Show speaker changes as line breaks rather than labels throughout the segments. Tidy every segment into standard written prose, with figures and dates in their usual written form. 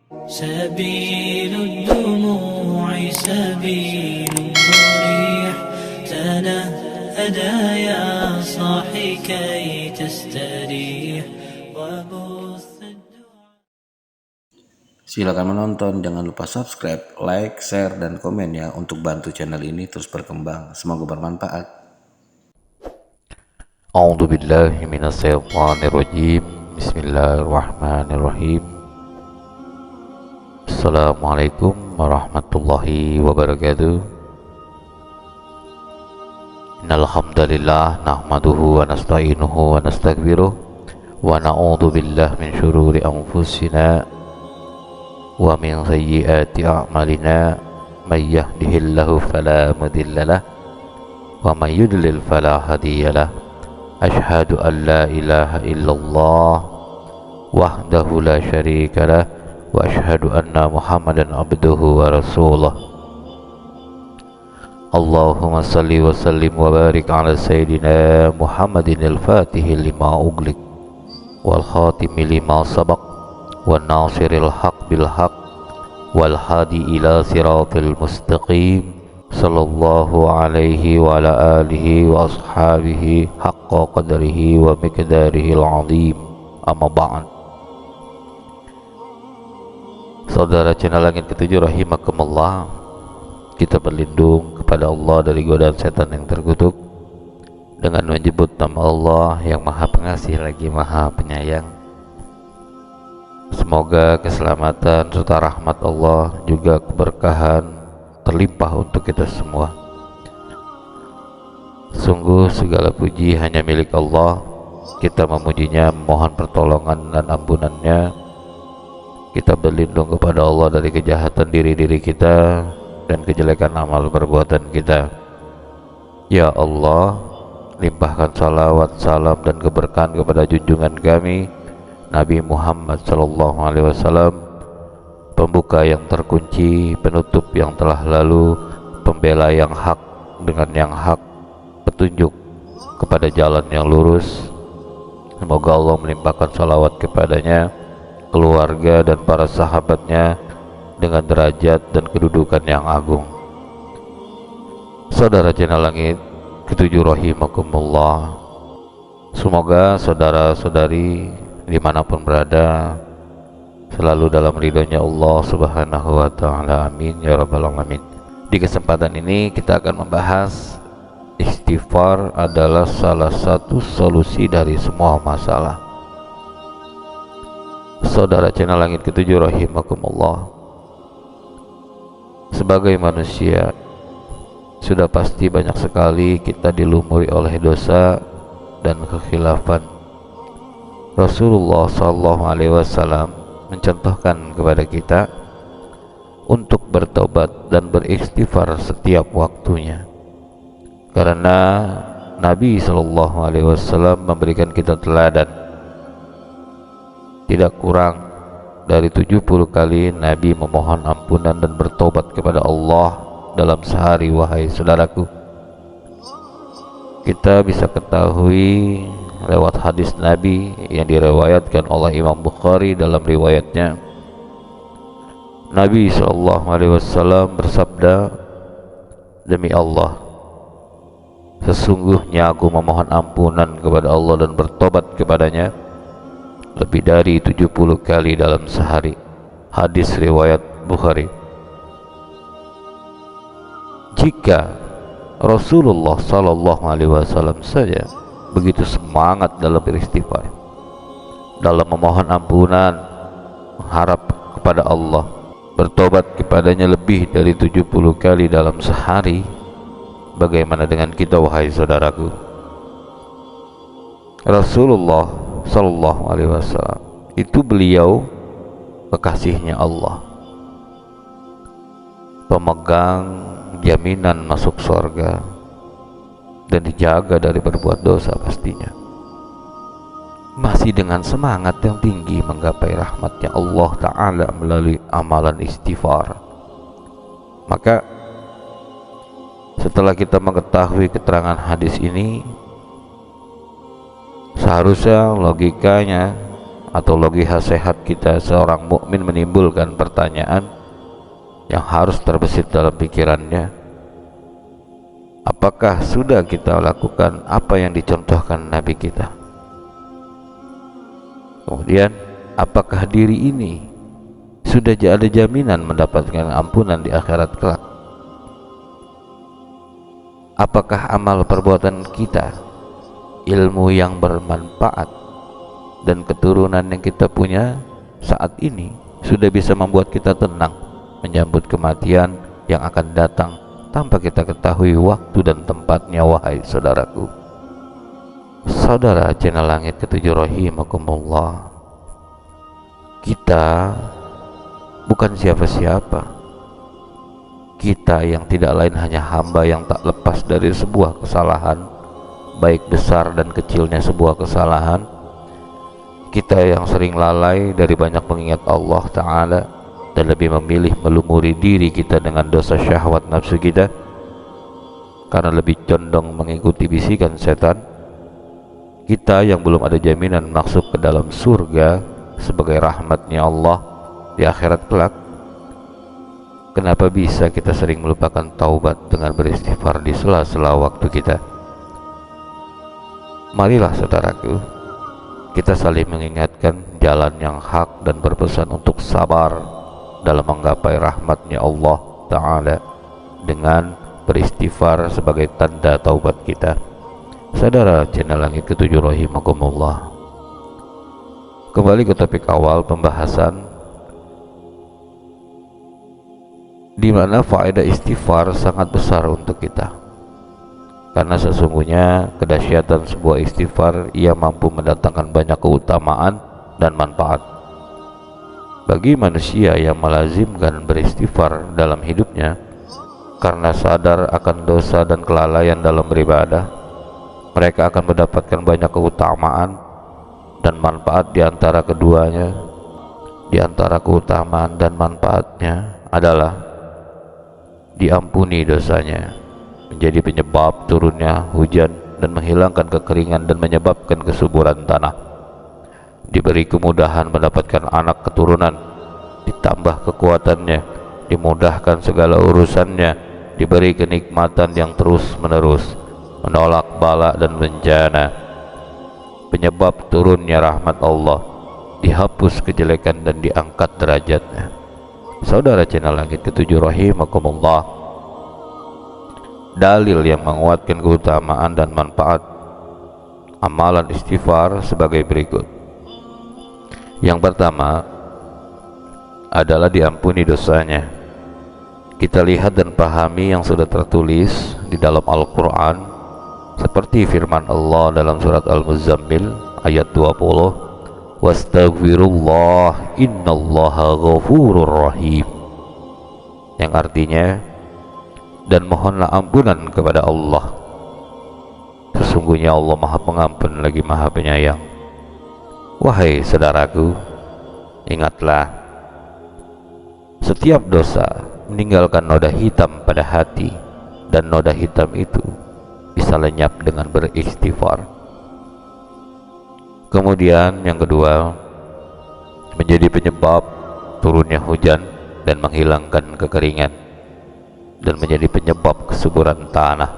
سبيل الدموع سبيل مريح تنهدى يا صاحي كي تستريح وبث
Silakan menonton, jangan lupa subscribe, like, share, dan komen ya untuk bantu channel ini terus berkembang. Semoga bermanfaat.
A'udzu billahi minasyaitonir rajim. Bismillahirrahmanirrahim. Assalamualaikum warahmatullahi wabarakatuh. Innal hamdalillah nahmaduhu wa nasta'inuhu wa nastaghfiruh wa na'udzu billahi min syururi anfusina wa min sayyiati a'malina may yahdihillahu fala mudhillalah wa may yudlil fala hadiyalah. Ashhadu an la ilaha illallah wahdahu la syarika lah wa ashhadu anna Muhammadan abduhu wa rasuluh. Allahumma salli wa sallim wa barik ala sayyidina Muhammadin al-fatihi lima ughliq wal khatimi lima sabaq wan nasiril haq bil haq wal hadi ila siratil mustaqim sallallahu alaihi wa ala alihi wa ashabihi haqqa qadrihi wa miqdarihil azim. Amma ba'd. Saudara channel Langit Ketujuh rahimakumullah, kita berlindung kepada Allah dari godaan setan yang terkutuk dengan menyebut nama Allah yang Maha Pengasih lagi Maha Penyayang. Semoga keselamatan serta rahmat Allah juga keberkahan terlimpah untuk kita semua. Sungguh segala puji hanya milik Allah. Kita memujinya, memohon pertolongan dan ampunannya. Kita berlindung kepada Allah dari kejahatan diri-diri kita dan kejelekan amal perbuatan kita. Ya Allah, limpahkan salawat, salam dan keberkahan kepada junjungan kami Nabi Muhammad SAW, pembuka yang terkunci, penutup yang telah lalu, pembela yang hak dengan yang hak, petunjuk kepada jalan yang lurus. Semoga Allah melimpahkan salawat kepadanya, keluarga dan para sahabatnya dengan derajat dan kedudukan yang agung. Saudara channel Langit Ketujuh rahimakumullah, semoga saudara-saudari dimanapun berada selalu dalam ridhonya Allah subhanahu wa ta'ala, amin ya rabbal alamin. Di kesempatan ini kita akan membahas istighfar adalah salah satu solusi dari semua masalah. Saudara channel Langit Ketujuh rahimakumullah, sebagai manusia sudah pasti banyak sekali kita dilumuri oleh dosa dan kekhilafan. Rasulullah SAW mencontohkan kepada kita untuk bertobat dan beristighfar setiap waktunya, karena Nabi SAW memberikan kita teladan. Tidak kurang dari 70 kali Nabi memohon ampunan dan bertobat kepada Allah dalam sehari. Wahai saudaraku, kita bisa ketahui lewat hadis Nabi yang diriwayatkan oleh Imam Bukhari dalam riwayatnya, Nabi SAW bersabda, demi Allah, sesungguhnya aku memohon ampunan kepada Allah dan bertobat kepadanya lebih dari 70 kali dalam sehari. Hadis riwayat Bukhari. Jika Rasulullah SAW saja begitu semangat dalam beristighfar, dalam memohon ampunan, mengharap kepada Allah, bertobat kepadanya lebih dari 70 kali dalam sehari, bagaimana dengan kita wahai saudaraku? Rasulullah SAW itu beliau kekasihnya Allah, pemegang jaminan masuk surga dan dijaga dari berbuat dosa pastinya, masih dengan semangat yang tinggi menggapai rahmatnya Allah Ta'ala melalui amalan istighfar. Maka setelah kita mengetahui keterangan hadis ini, seharusnya logikanya atau logika sehat kita seorang mukmin menimbulkan pertanyaan yang harus terbesit dalam pikirannya, apakah sudah kita lakukan apa yang dicontohkan Nabi kita? Kemudian, apakah diri ini sudah ada jaminan mendapatkan ampunan di akhirat kelak? Apakah amal perbuatan kita, ilmu yang bermanfaat, dan keturunan yang kita punya saat ini sudah bisa membuat kita tenang menyambut kematian yang akan datang tanpa kita ketahui waktu dan tempatnya, wahai saudaraku. Saudara channel Langit Ketujuh rahimakumullah, kita bukan siapa-siapa. Kita yang tidak lain hanya hamba yang tak lepas dari sebuah kesalahan, baik besar dan kecilnya sebuah kesalahan. Kita yang sering lalai dari banyak mengingat Allah Ta'ala dan lebih memilih melumuri diri kita dengan dosa syahwat nafsu kita karena lebih condong mengikuti bisikan setan. Kita yang belum ada jaminan masuk ke dalam surga sebagai rahmatnya Allah di akhirat kelak. Kenapa bisa kita sering melupakan taubat dengan beristighfar di sela-sela waktu kita? Marilah saudaraku, kita saling mengingatkan jalan yang hak dan berpesan untuk sabar dalam menggapai rahmatnya Allah Ta'ala dengan beristighfar sebagai tanda taubat kita. Saudara channel Langit Ketujuh rahimakumullah, kembali ke topik awal pembahasan, di mana faedah istighfar sangat besar untuk kita, karena sesungguhnya kedahsyatan sebuah istighfar ia mampu mendatangkan banyak keutamaan dan manfaat bagi manusia yang melazimkan beristighfar dalam hidupnya. Karena sadar akan dosa dan kelalaian dalam beribadah, mereka akan mendapatkan banyak keutamaan dan manfaat. Di antara keduanya, di antara keutamaan dan manfaatnya adalah diampuni dosanya, menjadi penyebab turunnya hujan dan menghilangkan kekeringan dan menyebabkan kesuburan tanah, diberi kemudahan mendapatkan anak keturunan, ditambah kekuatannya, dimudahkan segala urusannya, diberi kenikmatan yang terus menerus, menolak bala dan bencana, penyebab turunnya rahmat Allah, dihapus kejelekan dan diangkat derajatnya. Saudara channel Langit Ketujuh rahimakumullah, dalil yang menguatkan keutamaan dan manfaat amalan istighfar sebagai berikut. Yang pertama adalah diampuni dosanya. Kita lihat dan pahami yang sudah tertulis di dalam Al-Quran, seperti firman Allah dalam surat Al-Muzammil ayat 20, wastaghfirullah innallaha ghafurur rahim, yang artinya, dan mohonlah ampunan kepada Allah, sesungguhnya Allah maha pengampun lagi maha penyayang. Wahai saudaraku, ingatlah, setiap dosa meninggalkan noda hitam pada hati, dan noda hitam itu bisa lenyap dengan beristighfar. Kemudian yang kedua, menjadi penyebab turunnya hujan dan menghilangkan kekeringan, dan menjadi penyebab kesuburan tanah.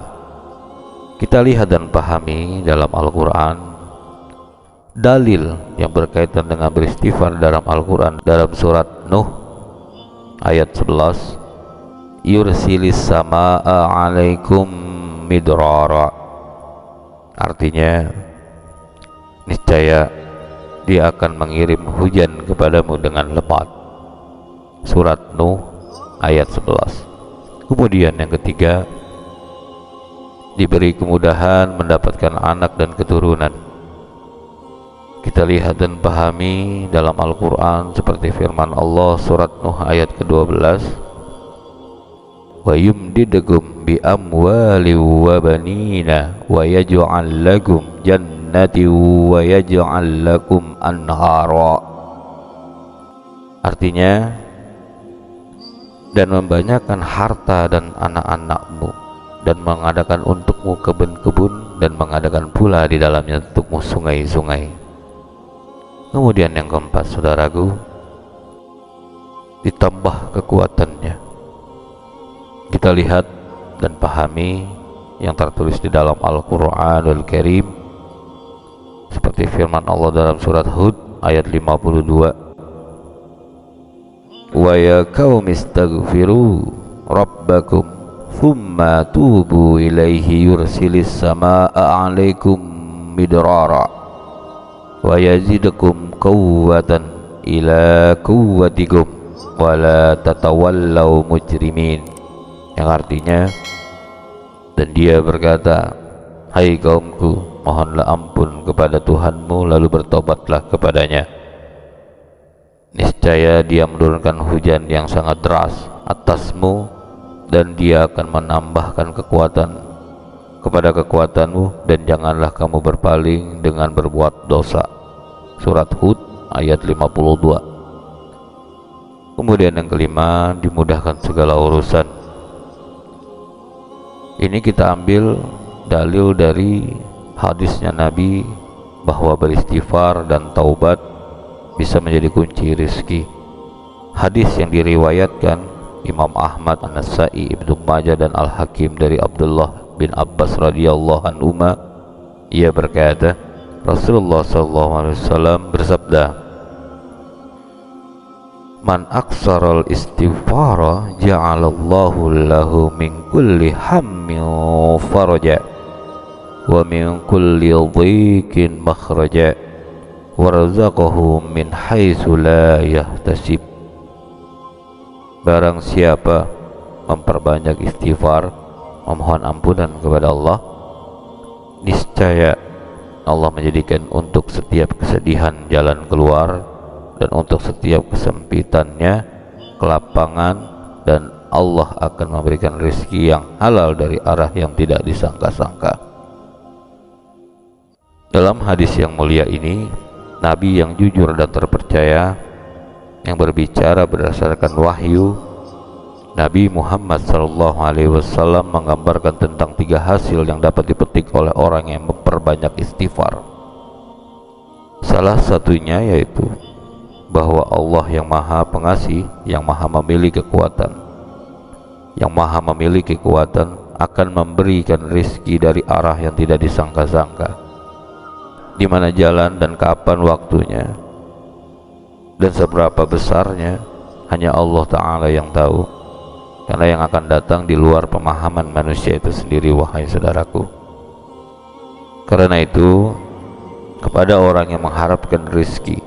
Kita lihat dan pahami dalam Al-Quran dalil yang berkaitan dengan beristighfar dalam Al-Quran, dalam surat Nuh ayat 11, yursilis samaa alaikum midrara, artinya niscaya dia akan mengirim hujan kepadamu dengan lebat. Surat Nuh ayat 11. Kemudian yang ketiga, diberi kemudahan mendapatkan anak dan keturunan. Kita lihat dan pahami dalam Al-Quran seperti firman Allah surat Nuh ayat ke-12, wa yumdidukum bi amwali wa banina wa yaj'al lakum jannati wa yaj'al lakum anhara, artinya, dan membanyakan harta dan anak-anakmu, dan mengadakan untukmu kebun-kebun, dan mengadakan pula di dalamnya untukmu sungai-sungai. Kemudian yang keempat, saudaraku, ditambah kekuatannya. Kita lihat dan pahami yang tertulis di dalam Al-Quranul Karim, seperti firman Allah dalam surat Hud ayat 52, wa ya qaumi istaghfiru rabbakum thumma tubu ilaihi yursilis samaa 'alaikum midrara wa yazidukum quwwatan ila quwwatikum wa la tatawallaw mujrimin, yang artinya, dan dia berkata, hai kaumku, mohonlah ampun kepada Tuhanmu lalu bertobatlah kepadanya. Niscaya dia menurunkan hujan yang sangat deras atasmu dan dia akan menambahkan kekuatan kepada kekuatanmu, dan janganlah kamu berpaling dengan berbuat dosa. Surat Hud ayat 52. Kemudian yang kelima, dimudahkan segala urusan. Ini kita ambil dalil dari hadisnya Nabi bahwa beristighfar dan taubat bisa menjadi kunci rizki. Hadis yang diriwayatkan Imam Ahmad, An-Nasai, Ibnu Majah dan Al-Hakim dari Abdullah bin Abbas radhiyallahu anhuma, ia berkata, Rasulullah SAW bersabda, man aksaral istighfara ja'alallahu lahu min kulli hammin faraja wa min kulli dhiqin makhraja warzaqahu min haitsu la yahtasib. Barang siapa memperbanyak istighfar, memohon ampunan kepada Allah, niscaya Allah menjadikan untuk setiap kesedihan jalan keluar, dan untuk setiap kesempitannya kelapangan, dan Allah akan memberikan rezeki yang halal dari arah yang tidak disangka-sangka. Dalam hadis yang mulia ini, Nabi yang jujur dan terpercaya, yang berbicara berdasarkan wahyu, Nabi Muhammad SAW menggambarkan tentang 3 hasil yang dapat dipetik oleh orang yang memperbanyak istighfar. Salah satunya yaitu bahwa Allah yang maha pengasih, yang maha memiliki kekuatan, akan memberikan rezeki dari arah yang tidak disangka-sangka, di mana jalan dan kapan waktunya dan seberapa besarnya hanya Allah Ta'ala yang tahu, karena yang akan datang di luar pemahaman manusia itu sendiri, wahai saudaraku. Karena itu, kepada orang yang mengharapkan rezeki,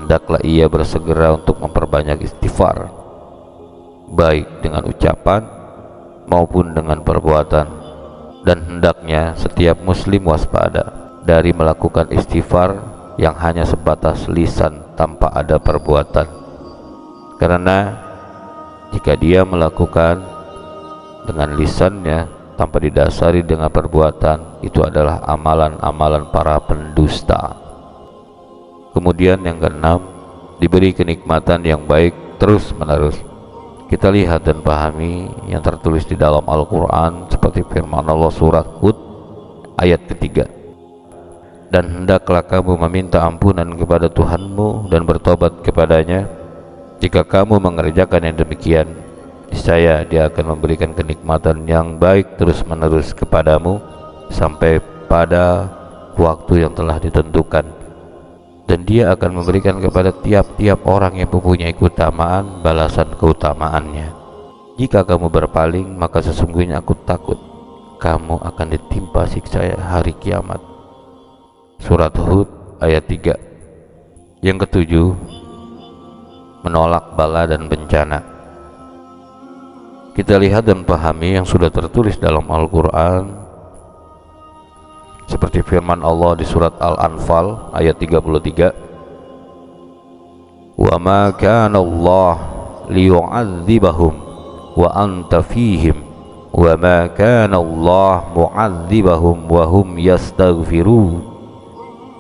hendaklah ia bersegera untuk memperbanyak istighfar, baik dengan ucapan maupun dengan perbuatan. Dan hendaknya setiap muslim waspada dari melakukan istighfar yang hanya sebatas lisan tanpa ada perbuatan, karena jika dia melakukan dengan lisannya tanpa didasari dengan perbuatan, itu adalah amalan-amalan para pendusta. Kemudian yang keenam, diberi kenikmatan yang baik terus menerus. Kita lihat dan pahami yang tertulis di dalam Al-Quran, seperti firman Allah surat Hud ayat ketiga, dan hendaklah kamu meminta ampunan kepada Tuhanmu dan bertobat kepadanya. Jika kamu mengerjakan yang demikian, niscaya Dia akan memberikan kenikmatan yang baik terus menerus kepadamu sampai pada waktu yang telah ditentukan, dan Dia akan memberikan kepada tiap-tiap orang yang mempunyai keutamaan balasan keutamaannya. Jika kamu berpaling, maka sesungguhnya aku takut kamu akan ditimpa siksa hari kiamat. Surat Hud ayat 3. Yang ketujuh, menolak bala dan bencana. Kita lihat dan pahami yang sudah tertulis dalam Al-Quran, seperti firman Allah di surat Al-Anfal ayat 33, wa ma kana Allah liyu'adzibahum wa anta fihim wa ma kana Allah mu'adzibahum wa hum yastaghfirun.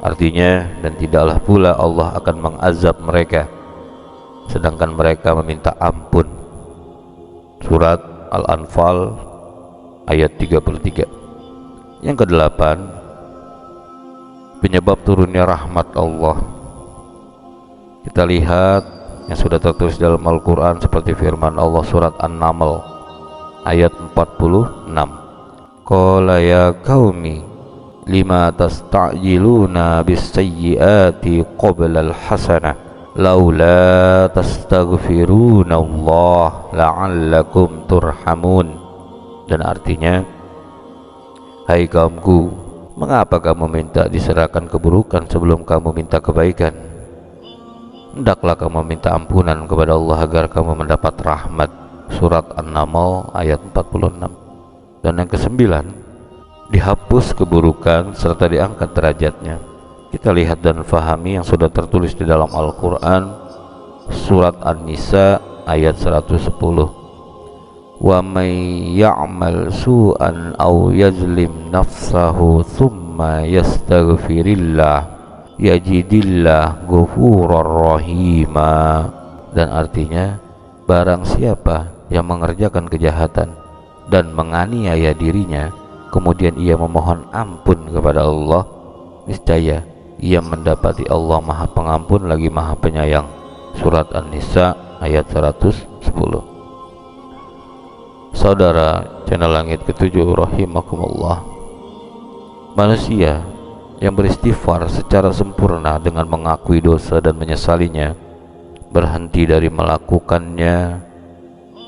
Artinya, dan tidaklah pula Allah akan mengazab mereka sedangkan mereka meminta ampun. Surat Al-Anfal ayat 33. Yang kedelapan, penyebab turunnya rahmat Allah Kita lihat yang sudah tertulis dalam Al-Quran seperti firman Allah surat An-Naml ayat 46. Qala ya qaumi lima tasta'jiluna bis-sayyi'ati qabla al-hasanah laula tastaghfiruna Allah la'allakum turhamun. Dan artinya, hai kaumku, mengapa kamu minta diserahkan keburukan sebelum kamu minta kebaikan? Hendaklah kamu minta ampunan kepada Allah agar kamu mendapat rahmat. Surat An-Naml ayat 46. Dan yang kesembilan, dihapus keburukan serta diangkat derajatnya. Kita lihat dan fahami yang sudah tertulis di dalam Al-Quran surat An-Nisa ayat 110. Wa may ya'mal su'an aw yazlim nafsahu thumma yastaghfirillah yajidillah ghafurar rahima. Dan artinya, barang siapa yang mengerjakan kejahatan dan menganiaya dirinya kemudian ia memohon ampun kepada Allah, niscaya ia mendapati Allah Maha Pengampun lagi Maha Penyayang. Surat An-Nisa ayat 110. Saudara channel Langit Ketujuh rahimakumullah, manusia yang beristighfar secara sempurna dengan mengakui dosa dan menyesalinya, berhenti dari melakukannya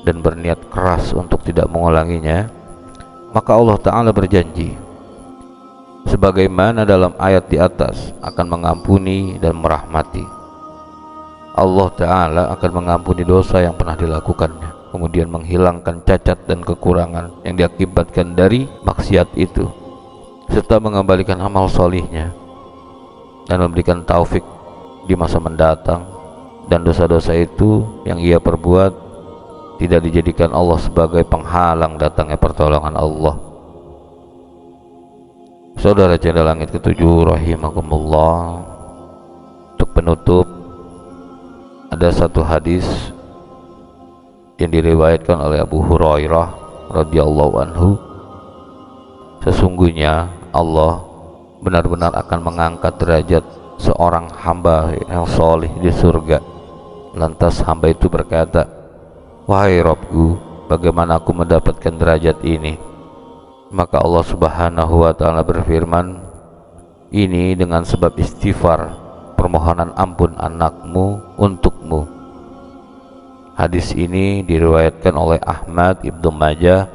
dan berniat keras untuk tidak mengulanginya, maka Allah Ta'ala berjanji sebagaimana dalam ayat di atas akan mengampuni dan merahmati. Allah Ta'ala akan mengampuni dosa yang pernah dilakukannya, kemudian menghilangkan cacat dan kekurangan yang diakibatkan dari maksiat itu, serta mengembalikan amal solihnya dan memberikan taufik di masa mendatang. Dan dosa-dosa itu yang ia perbuat tidak dijadikan Allah sebagai penghalang datangnya pertolongan Allah. Saudara channel Langit Ketujuh rahimakumullah, untuk penutup ada satu hadis yang diriwayatkan oleh Abu Hurairah radhiyallahu anhu. Sesungguhnya Allah benar-benar akan mengangkat derajat seorang hamba yang solih di surga. Lantas hamba itu berkata, wahai Rabbku, bagaimana aku mendapatkan derajat ini? Maka Allah Subhanahu wa Ta'ala berfirman, ini dengan sebab istighfar, permohonan ampun anakmu untukmu. Hadis ini diriwayatkan oleh Ahmad, Ibnu Majah,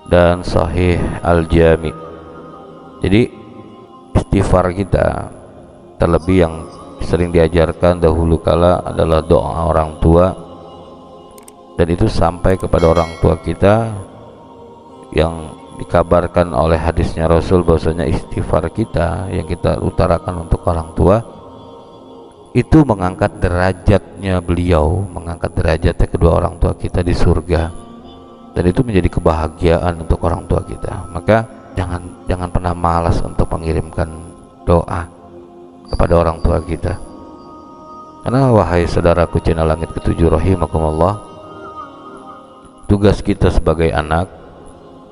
dan Sahih Al-Jami. Jadi istighfar kita, terlebih yang sering diajarkan dahulu kala adalah doa orang tua, dan itu sampai kepada orang tua kita yang dikabarkan oleh hadisnya Rasul bahwasanya istighfar kita yang kita utarakan untuk orang tua itu mengangkat derajatnya beliau, mengangkat derajatnya kedua orang tua kita di surga, dan itu menjadi kebahagiaan untuk orang tua kita. Maka jangan pernah malas untuk mengirimkan doa kepada orang tua kita, karena wahai saudaraku channel Langit Ketujuh rahimakumullah, tugas kita sebagai anak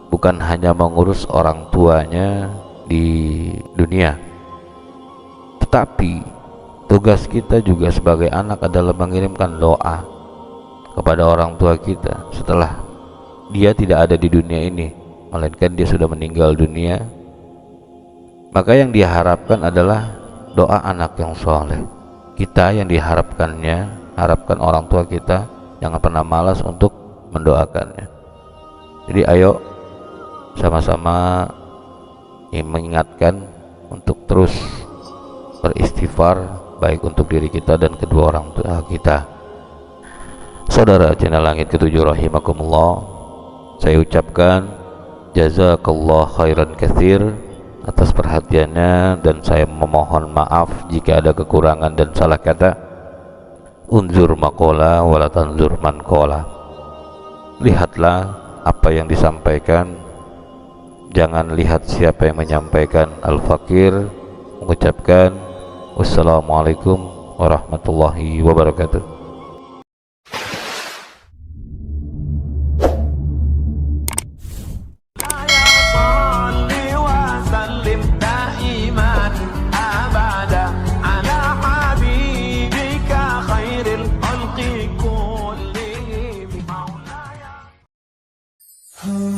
bukan hanya mengurus orang tuanya di dunia, tetapi tugas kita juga sebagai anak adalah mengirimkan doa kepada orang tua kita setelah dia tidak ada di dunia ini, melainkan dia sudah meninggal dunia. Maka yang diharapkan adalah doa anak yang soleh. Kita yang harapkan orang tua kita jangan pernah malas untuk mendoakannya. Jadi ayo sama-sama mengingatkan untuk terus beristighfar, baik untuk diri kita dan kedua orang tua kita. Saudara channel Langit Ketujuh rahimakumullah, saya ucapkan jazakallah khairan katsir atas perhatiannya, dan saya memohon maaf jika ada kekurangan dan salah kata. Unzur maqala wala tanzur man qala. Lihatlah apa yang disampaikan, jangan lihat siapa yang menyampaikan. Al-Fakir mengucapkan wassalamualaikum warahmatullahi wabarakatuh.
ah.